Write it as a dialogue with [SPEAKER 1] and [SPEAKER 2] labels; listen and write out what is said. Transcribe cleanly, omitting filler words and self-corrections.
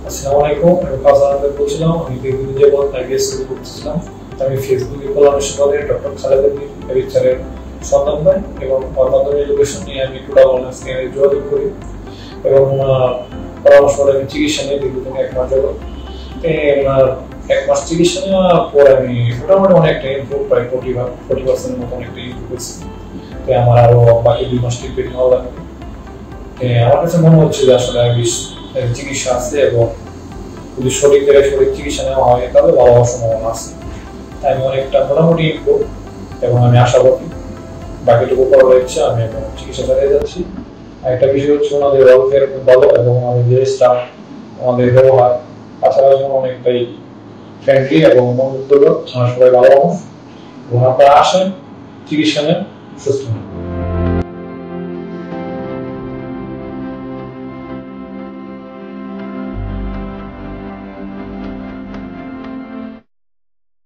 [SPEAKER 1] আসসালামু আলাইকুম, আমি ফারজান আহমেদ বলছিলাম। আমি দীর্ঘদিন যাবত আইবিএস শুরু করতেছিলাম। আমি ফেসবুকে কলামের ডক্টর খালেদা লেকচারের সন্ধান পাই এবং ওর মাধ্যমে এডুকেশন নিয়ে আমি টোটাল অনলাইন যোগাযোগ করি এবং পরামর্শ করে আমি চিকিৎসা নিয়ে দীর্ঘদিন 1 মাস যাবত। এক মাস চিকিৎসা নেওয়ার পর আমি মোটামুটি অনেকটা ইমপ্রুভ প্রায় 40% মতো অনেকটা ইমপ্রুভ হয়েছি। আমার আরো বাকি 2 মাস ট্রিটমেন্ট নেওয়া লাগবে। আমার কাছে মনে হচ্ছে যে আসলে চিকিৎসা আছে এবং যদি সঠিক জায়গায় সঠিক চিকিৎসা নেওয়া হয় তাহলে ভালো হওয়ার সম্ভাবনা আছে। তাই আমি অনেকটা মোটামুটি ইমপ্রুভ এবং আমি আশাবাদী বাকিটুকু করার ইচ্ছা আমি এখন চিকিৎসা চালিয়ে যাচ্ছি। আর একটা বিষয় হচ্ছে ওনাদের ওয়েলফেয়ার খুব ভালো এবং আমাদের যে স্টাফ আমাদের ব্যবহার তাছাড়া অনেকটাই ফ্রেন্ডলি এবং মনোমুগ্ধকর। সবাই ভালো মানুষ এবং আপনারা আসেন চিকিৎসা নেন সুস্থ হন।